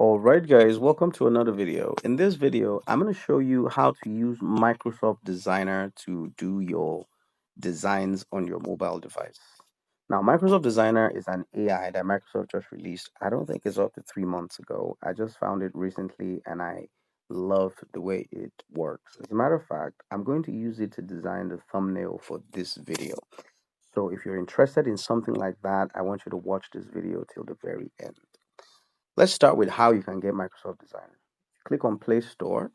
All right, guys, welcome to another video. In this video, I'm going to show you how to use Microsoft Designer to do your designs on your mobile device. Now, Microsoft Designer is an AI that Microsoft just released. I don't think it's up to 3 months ago. I just found it recently and I love the way it works. As a matter of fact, I'm going to use it to design the thumbnail for this video. So if you're interested in something like that, I want you to watch this video till the very end. Let's start with how you can get Microsoft Designer. Click on Play Store.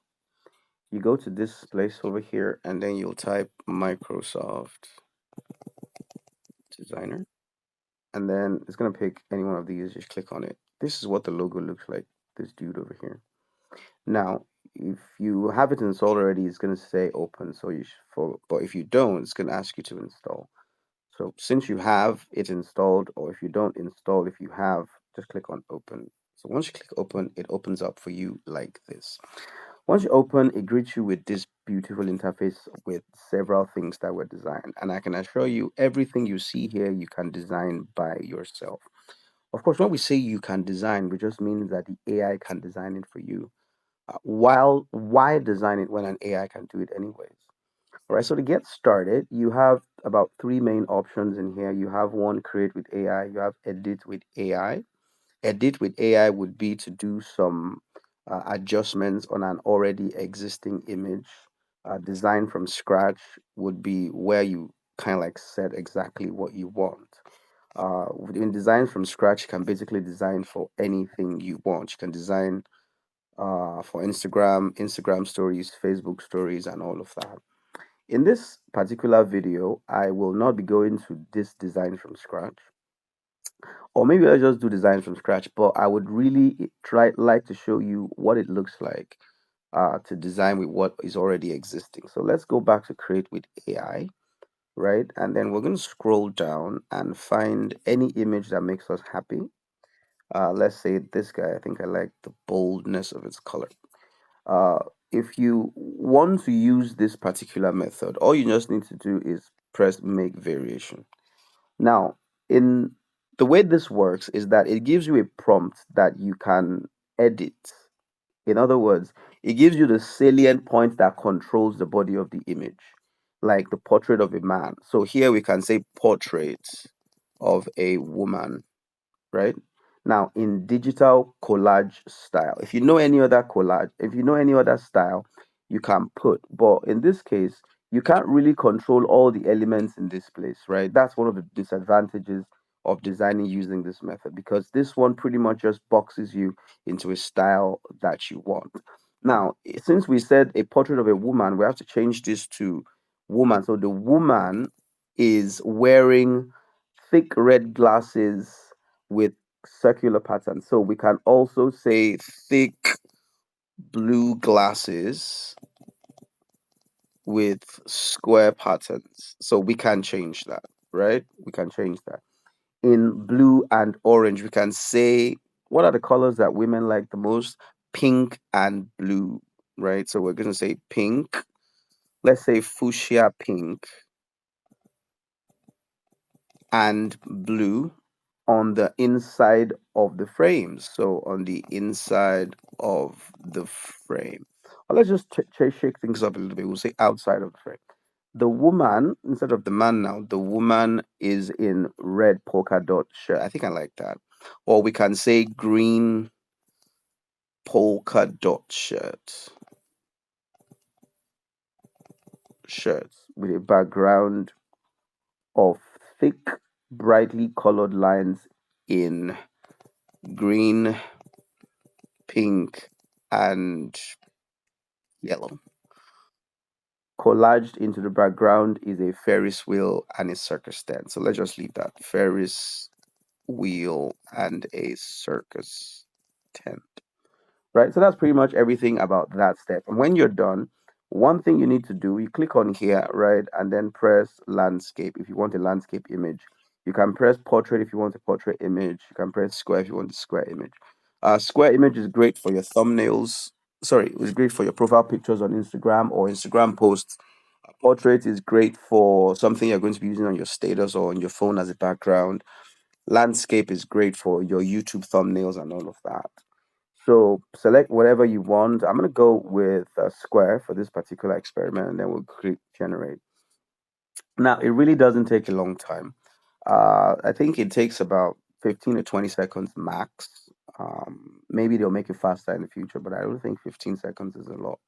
You go to this place over here, and then you'll type Microsoft Designer. And then it's going to pick any one of these. Just click on it. This is what the logo looks like, this dude over here. Now, if you have it installed already, it's going to say open. So but if you don't, it's going to ask you to install. So since you have it installed, or if you don't install, if you have, just click on open. So once you click open, it opens up for you like this. Once you open, it greets you with this beautiful interface with several things that were designed. And I can assure you, everything you see here, you can design by yourself. Of course, when we say you can design, we just mean that the AI can design it for you. Why design it when an AI can do it anyways? All right, so to get started, you have about three main options in here. You have one, create with AI, you have edit with AI. Edit with AI would be to do some adjustments on an already existing image. Design from scratch would be where you kind of like set exactly what you want. In design from scratch, you can basically design for anything you want. You can design for Instagram stories, Facebook stories, and all of that. In this particular video, I will not be going to this design from scratch, or maybe I'll just do design from scratch, but I would really try like to show you what it looks like to design with what is already existing. So let's go back to create with AI, right? And then we're going to scroll down and find any image that makes us happy. Let's say this guy. I think I like the boldness of its color. Uh, if you want to use this particular method, all you just need to do is press make variation. Now, in the way this works is that it gives you a prompt that you can edit. In other words, it gives you the salient point that controls the body of the image, like the portrait of a man. So here we can say portrait of a woman, right? Now, in digital collage style, if you know any other collage, if you know any other style, you can put. But in this case, you can't really control all the elements in this place, right? That's one of the disadvantages of designing using this method, because this one pretty much just boxes you into a style that you want. Now, since we said a portrait of a woman, we have to change this to woman. So the woman is wearing thick red glasses with circular patterns. So we can also say thick blue glasses with square patterns. So we can change that, right? We can change that. In blue and orange, we can say what are the colors that women like the most? Pink and blue, right? So we're going to say pink. Let's say fuchsia pink and blue on the inside of the frame. So on the inside of the frame. Or let's just shake things up a little bit. We'll say outside of the frame. The woman, instead of the man now, the woman is in red polka dot shirt. I think I like that. Or we can say green polka dot shirts with a background of thick, brightly colored lines in green, pink, and yellow. Collaged into the background is a Ferris wheel and a circus tent. So let's just leave that. Ferris wheel and a circus tent. Right? So that's pretty much everything about that step. And when you're done, one thing you need to do, you click on here, right? And then press landscape if you want a landscape image. You can press portrait if you want a portrait image. You can press square if you want a square image. Square image is great for your thumbnails. Sorry, it's great for your profile pictures on Instagram or Instagram posts. Portrait is great for something you're going to be using on your status or on your phone as a background. Landscape is great for your YouTube thumbnails and all of that. So select whatever you want. I'm going to go with a square for this particular experiment, and then we'll click generate. Now, it really doesn't take a long time. I think it takes about 15 to 20 seconds max. Maybe they'll make it faster in the future, but I don't think 15 seconds is a lot.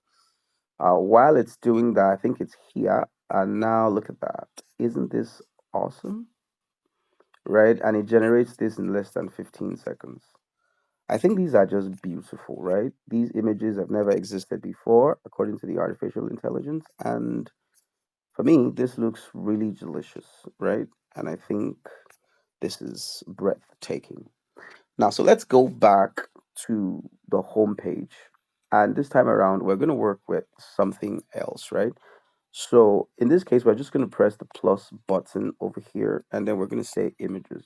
While it's doing that, I think it's here. And now look at that. Isn't this awesome? Right? And it generates this in less than 15 seconds. I think these are just beautiful, right? These images have never existed before, according to the artificial intelligence. And for me, this looks really delicious, right? And I think this is breathtaking. Now, so let's go back to the home page. And this time around, we're going to work with something else, right? So in this case, we're just going to press the plus button over here, and then we're going to say images.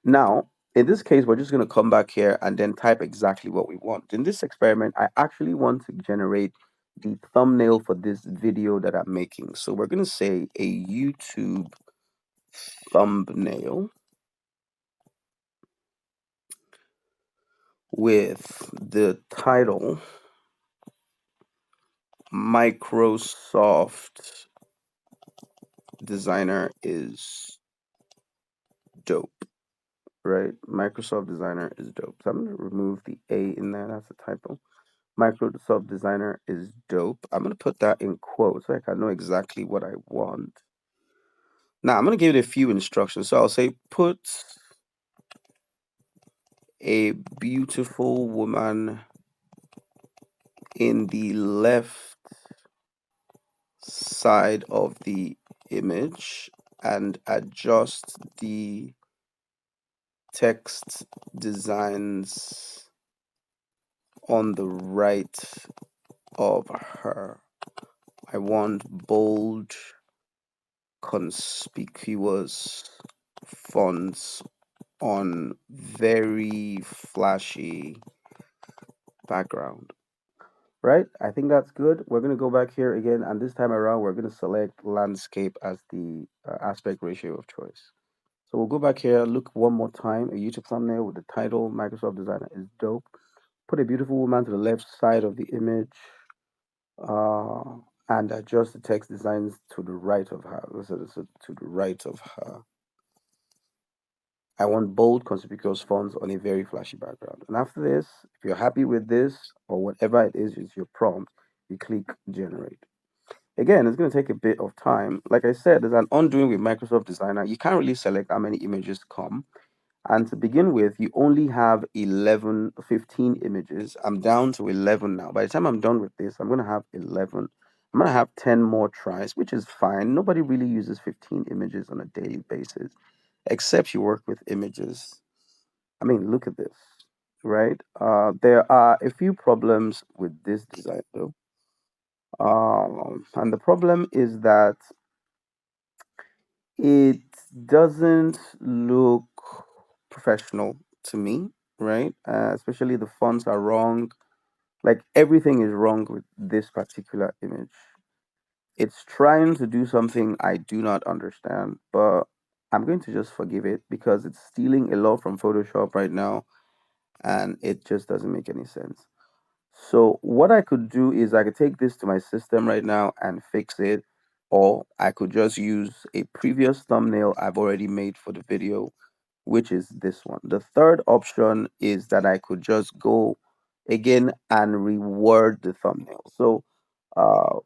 Now, in this case, we're just going to come back here and then type exactly what we want. In this experiment, I actually want to generate the thumbnail for this video that I'm making. So we're going to say a YouTube thumbnail with the title Microsoft Designer is dope, right? Microsoft Designer is dope. So I'm going to remove the A in there. That's a typo. Microsoft Designer is dope. I'm going to put that in quotes so I can know exactly what I want. Now, I'm going to give it a few instructions. So I'll say, put a beautiful woman in the left side of the image and adjust the text designs on the right of her. I want bold, conspicuous fonts on very flashy background. Right? I think that's good. We're going to go back here again, and this time around, we're going to select landscape as the aspect ratio of choice. So we'll go back here, look one more time, a YouTube thumbnail with the title, Microsoft Designer is dope. Put a beautiful woman to the left side of the image, uh, and adjust the text designs to the right of her. So to the right of her. I want bold, conspicuous fonts on a very flashy background. And after this, if you're happy with this or whatever it is your prompt, you click generate. Again, it's going to take a bit of time. Like I said, there's an undoing with Microsoft Designer. You can't really select how many images come. And to begin with, you only have 11, 15 images. I'm down to 11 now. By the time I'm done with this, I'm going to have 11. I'm going to have 10 more tries, which is fine. Nobody really uses 15 images on a daily basis, except you work with images. I mean, look at this, right? There are a few problems with this design, though. And the problem is that it doesn't look professional to me, right? Especially the fonts are wrong. Like everything is wrong with this particular image. It's trying to do something I do not understand, but I'm going to just forgive it because it's stealing a lot from Photoshop right now and it just doesn't make any sense. So what I could do is I could take this to my system right now and fix it, or I could just use a previous thumbnail I've already made for the video, which is this one. The third option is that I could just go again and reword the thumbnail. So uh,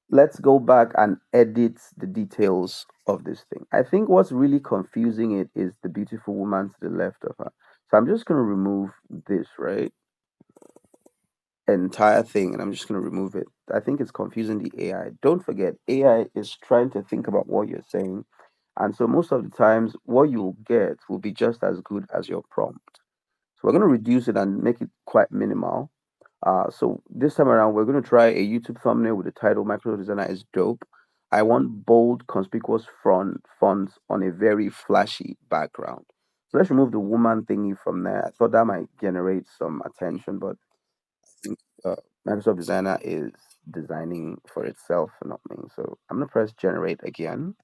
let's go back and edit the details of this thing. I think what's really confusing it is the beautiful woman to the left of her. So I'm just going to remove this, right? Entire thing, and I'm just going to remove it. I think it's confusing the AI. Don't forget, AI is trying to think about what you're saying. And so most of the times, what you'll get will be just as good as your prompt. So we're going to reduce it and make it quite minimal. So this time around, we're going to try a YouTube thumbnail with the title Microsoft Designer is dope. I want bold, conspicuous fonts on a very flashy background. So let's remove the woman thingy from there. I thought that might generate some attention, but think Microsoft Designer is designing for itself, not me. So I'm gonna press generate again.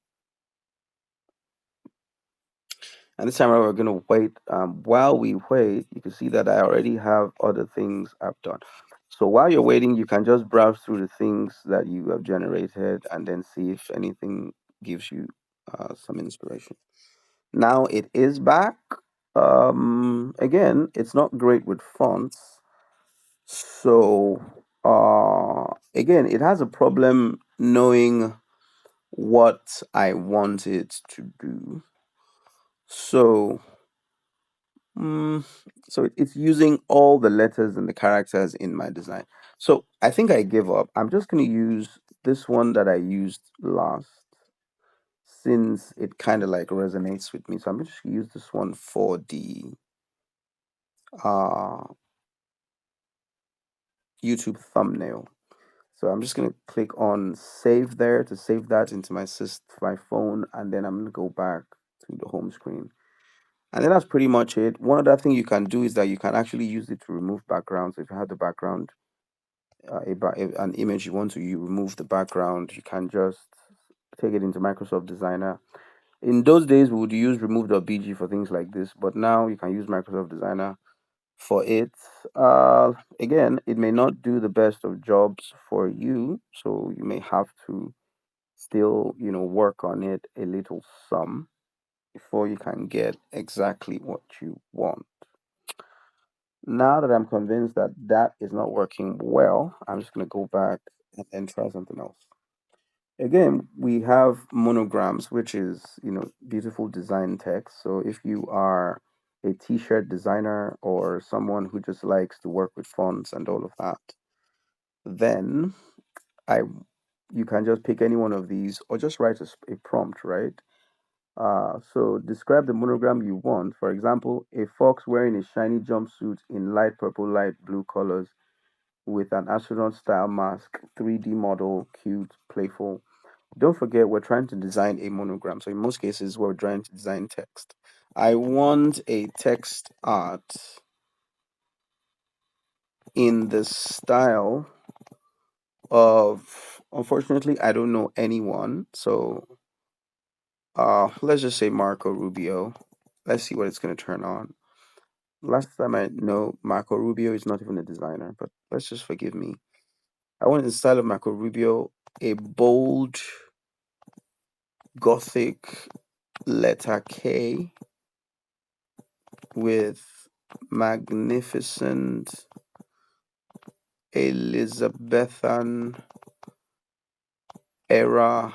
And this time around, we're going to wait. While we wait, you can see that I already have other things I've done. So while you're waiting, you can just browse through the things that you have generated and then see if anything gives you some inspiration. Now it is back. Again, it's not great with fonts. So again, it has a problem knowing what I want it to do. So Mm, so it's using all the letters and the characters in my design. So I think I give up. I'm just going to use this one that I used last since it kind of like resonates with me. So I'm just going to use this one for the uh, YouTube thumbnail. So I'm just going to click on save there to save that into my phone, and then I'm going to go back to the home screen. And then that's pretty much it. One other thing you can do is that you can actually use it to remove backgrounds. If you have the background an image you want to you remove the background, you can just take it into Microsoft Designer. In those days, we would use remove.bg for things like this, but now you can use Microsoft Designer for it. Again, it may not do the best of jobs for you, so you may have to still, work on it a little some before you can get exactly what you want. Now that I'm convinced that that is not working well, I'm just going to go back and then try something else. Again, we have monograms, which is, beautiful design text. So if you are a t-shirt designer or someone who just likes to work with fonts and all of that, then I you can just pick any one of these or just write a prompt, right? So describe the monogram you want. For example, a fox wearing a shiny jumpsuit in light purple, light blue colors with an astronaut style mask, 3D model, cute, playful. Don't forget, we're trying to design a monogram. So in most cases, we're trying to design text. I want a text art in the style of, unfortunately, I don't know anyone. So let's just say Marco Rubio. Let's see what it's going to turn on. Last time I know, Marco Rubio is not even a designer, but let's just forgive me. I want in the style of Marco Rubio a bold, gothic letter K with magnificent Elizabethan era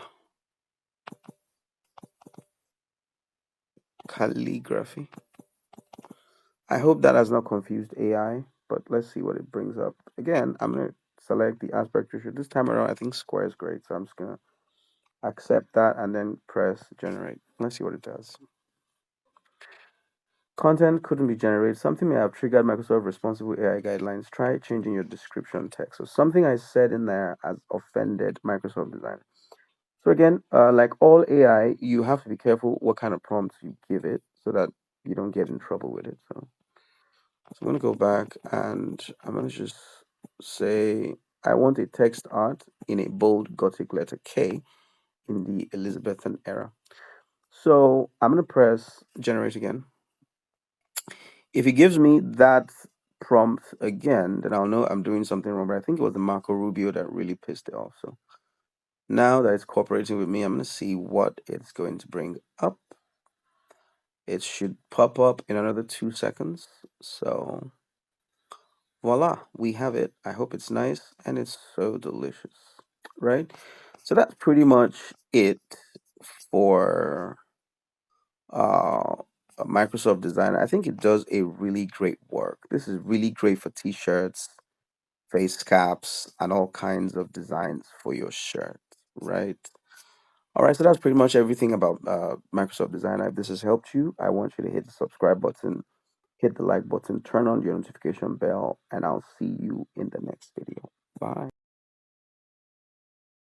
calligraphy. I hope that has not confused AI, but let's see what it brings up. Again, I'm going to select the aspect ratio. This time around, I think square is great, so I'm just going to accept that and then press generate. Let's see what it does. Content couldn't be generated. Something may have triggered Microsoft responsible AI guidelines. Try changing your description text. So something I said in there has offended Microsoft Designer. So again, like all AI, you have to be careful what kind of prompts you give it so that you don't get in trouble with it. So I'm going to go back and I'm going to just say I want a text art in a bold Gothic letter K in the Elizabethan era. So I'm going to press generate again. If it gives me that prompt again, then I'll know I'm doing something wrong. But I think it was the Marco Rubio that really pissed it off. So now that it's cooperating with me, I'm going to see what it's going to bring up. It should pop up in another 2 seconds. So voila, we have it. I hope it's nice and it's so delicious, right? So that's pretty much it for uh Microsoft Designer. I think it does a really great work. This is really great for t-shirts, face caps, and all kinds of designs for your shirt, right? All right, so that's pretty much everything about Microsoft Designer. If this has helped you, I want you to hit the subscribe button, hit the like button, turn on your notification bell, and I'll see you in the next video. Bye.